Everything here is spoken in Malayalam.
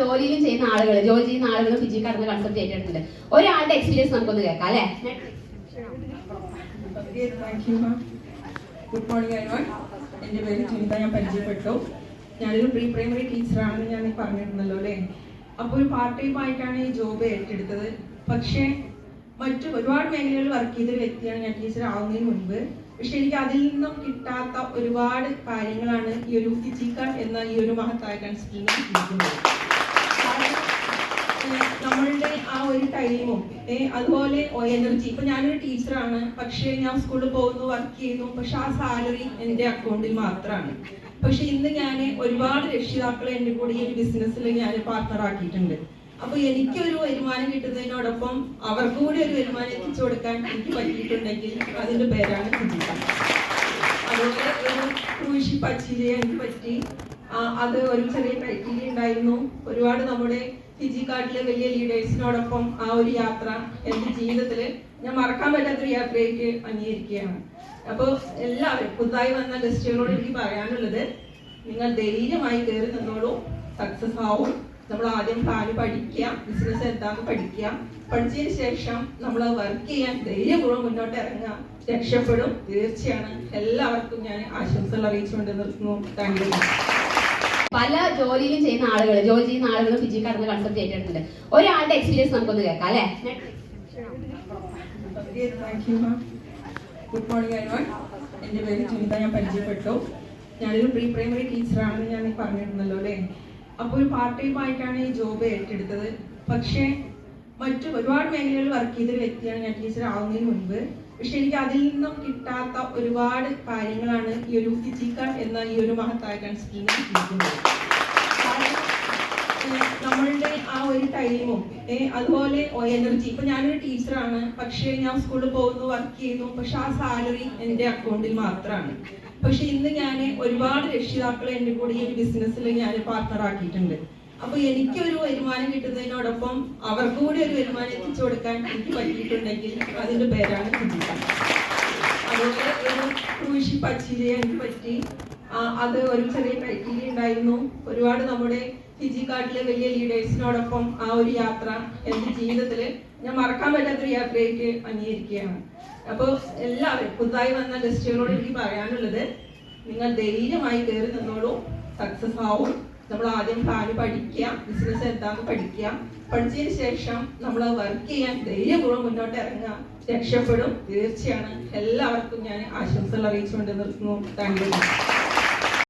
ജോലിയിലും ചെയ്യുന്ന ആളുകൾ, ജോലി ചെയ്യുന്ന ആളുകൾ ഫിജി കാർഡ് എന്ന കൺസെപ്റ്റ് ഏറ്റെടുത്തിട്ടുണ്ട്. ഒരാളുടെ എക്സ്പീരിയൻസ് നമുക്കൊന്ന് കേൾക്കാം അല്ലേ? Good morning everyone. എൻ്റെ പേര് ചിന്ത. ഞാൻ പരിചയപ്പെട്ടു. ഞാനൊരു പ്രീ പ്രൈമറി ടീച്ചറാണെന്ന് ഞാൻ പറഞ്ഞിരുന്നല്ലോ അല്ലേ? അപ്പോൾ ഒരു പാർട്ട് ടൈം ആയിട്ടാണ് ഈ ജോബ് ഏറ്റെടുത്തത്. പക്ഷേ മറ്റു ഒരുപാട് മേഖലകളിൽ വർക്ക് ചെയ്തൊരു വ്യക്തിയാണ് ഞാൻ ടീച്ചർ ആവുന്നതിന് മുൻപ്. പക്ഷെ എനിക്ക് അതിൽ നിന്നും കിട്ടാത്ത ഒരുപാട് കാര്യങ്ങളാണ് ഈ ഒരു ഫിജി കാർഡ് എന്ന ഈ ഒരു മഹത്തായ കൺസെപ്റ്റിൽ കിട്ടുന്നത്. നമ്മളുടെ ആ ഒരു ടൈമും അതുപോലെ എനർജി. ഇപ്പൊ ഞാനൊരു ടീച്ചറാണ്, പക്ഷെ ഞാൻ സ്കൂളിൽ പോകുന്നു, വർക്ക് ചെയ്യുന്നു, പക്ഷെ ആ സാലറി എൻ്റെ അക്കൗണ്ടിൽ മാത്രമാണ്. പക്ഷെ ഇന്ന് ഞാൻ ഒരുപാട് രക്ഷിതാക്കളെ എൻ്റെ കൂടെ ഈ ഒരു ബിസിനസ്സിൽ ഞാൻ പാർട്ണർ ആക്കിയിട്ടുണ്ട്. അപ്പൊ എനിക്കൊരു വരുമാനം കിട്ടുന്നതിനോടൊപ്പം അവർക്ക് കൂടി ഒരു വരുമാനം എത്തിച്ചു കൊടുക്കാൻ എനിക്ക് പറ്റിയിട്ടുണ്ടെങ്കിൽ അതിന്റെ പേരാണ് ഫിജി കാർഡ്. അതുപോലെ ഒരു ക്രൂയിഷിപ്പ് അച്ചീവ് ചെയ്യാൻ എനിക്ക് പറ്റി. അത് ഒരു ചെറിയ ക്രൈറ്റീരിയ ഉണ്ടായിരുന്നു. ഒരുപാട് നമ്മുടെ ഫിജി കാർഡിലെ വലിയ ലീഡേഴ്സിനോടൊപ്പം ആ ഒരു യാത്ര എൻ്റെ ജീവിതത്തിൽ ഞാൻ മറക്കാൻ പറ്റാത്തൊരു യാത്രയായിട്ട് അംഗീകരിക്കുകയാണ്. അപ്പോൾ എല്ലാവരും പുതുതായി വന്ന ഗസ്റ്റുകളോട് എനിക്ക് പറയാനുള്ളത്, നിങ്ങൾ ധൈര്യമായി കയറി നിന്നോളൂ, സക്സസ് ആവും. നമ്മൾ ആദ്യം പ്ലാന് പഠിക്കുക, ബിസിനസ് എന്താണെന്ന് പഠിക്കുക. പഠിച്ചതിന് ശേഷം നമ്മൾ വർക്ക് ചെയ്യാൻ ധൈര്യപൂർവ്വം മുന്നോട്ട് ഇറങ്ങുക, രക്ഷപ്പെടും തീർച്ചയാണ്. എല്ലാവർക്കും ഞാൻ ആശംസകൾ അറിയിച്ചുകൊണ്ട് നിർത്തുന്നു. Thank you. പല ജോലിയിലും ചെയ്യുന്ന ആളുകൾ, ജോലി ചെയ്യുന്ന ആളുകൾ ഫിജി കാർഡ് എന്ന കൺസെപ്റ്റ് ഏറ്റെടുത്തിട്ടുണ്ട്. ഒരാളുടെ എക്സ്പീരിയൻസ് നമുക്കൊന്ന് കേൾക്കാം അല്ലേ? Good morning everyone. എൻ്റെ പേര് ചിന്ത. ഞാൻ പരിചയപ്പെട്ടു. ഞാനൊരു പ്രീ പ്രൈമറി ടീച്ചറാണെന്ന് ഞാൻ പറഞ്ഞിരുന്നല്ലോ അല്ലേ? അപ്പോൾ ഒരു പാർട്ട് ടൈം ആയിട്ടാണ് ഈ ജോബ് ഏറ്റെടുത്തത്. പക്ഷേ മറ്റു ഒരുപാട് മേഖലകളിൽ വർക്ക് ചെയ്തൊരു വ്യക്തിയാണ് ഞാൻ ടീച്ചർ ആവുന്നതിന് മുൻപ്. പക്ഷെ എനിക്ക് അതിൽ നിന്നും കിട്ടാത്ത ഒരുപാട് കാര്യങ്ങളാണ് ഈ ഒരു ഫിജി കാർഡ് എന്ന ഈ ഒരു മഹത്തായ കൺസെപ്റ്റിൽ കിട്ടുന്നത്. നമ്മളുടെ ആ ഒരു ടൈമും അതുപോലെ എനർജി. ഇപ്പൊ ഞാനൊരു ടീച്ചറാണ്, പക്ഷെ ഞാൻ സ്കൂളിൽ പോകുന്നു, വർക്ക് ചെയ്യുന്നു, പക്ഷെ ആ സാലറി എൻ്റെ അക്കൗണ്ടിൽ മാത്രമാണ്. പക്ഷെ ഇന്ന് ഞാൻ ഒരുപാട് രക്ഷിതാക്കളെ എൻ്റെ കൂടെ ഈ ഒരു ബിസിനസ്സിൽ ഞാൻ പാർട്ണർ ആക്കിയിട്ടുണ്ട്. അപ്പൊ എനിക്കൊരു വരുമാനം കിട്ടുന്നതിനോടൊപ്പം അവർക്ക് കൂടി ഒരു വരുമാനം എത്തിച്ചു കൊടുക്കാൻ എനിക്ക് പറ്റിയിട്ടുണ്ടെങ്കിൽ അതിന്റെ പേരാണ് ഫിജി കാർഡ്. അതുപോലെ ഒരു ക്രൂയിഷിപ്പ് അച്ചീവ് ചെയ്യാൻ എനിക്ക് പറ്റി. അത് ഒരു ചെറിയ ക്രൈറ്റീരിയ ഉണ്ടായിരുന്നു. ഒരുപാട് നമ്മുടെ ഫിജി കാർഡിലെ വലിയ ലീഡേഴ്സിനോടൊപ്പം ആ ഒരു യാത്ര എൻ്റെ ജീവിതത്തിൽ ഞാൻ മറക്കാൻ പറ്റാത്തൊരു യാത്രയായിട്ട് അംഗീകരിക്കുകയാണ്. അപ്പോൾ എല്ലാവരും പുതുതായി വന്ന ഗസ്റ്റുകളോട് എനിക്ക് പറയാനുള്ളത്, നിങ്ങൾ ധൈര്യമായി കയറി നിന്നോളൂ, സക്സസ് ആവും. നമ്മൾ ആദ്യം പ്ലാന് പഠിക്കുക, ബിസിനസ് എന്താണെന്ന് പഠിക്കുക. പഠിച്ചതിന് ശേഷം നമ്മൾ വർക്ക് ചെയ്യാൻ ധൈര്യപൂർവ്വം മുന്നോട്ട് ഇറങ്ങുക, രക്ഷപ്പെടും തീർച്ചയാണ്. എല്ലാവർക്കും ഞാൻ ആശംസകൾ അറിയിച്ചുകൊണ്ട് നിർത്തുന്നു. Thank you.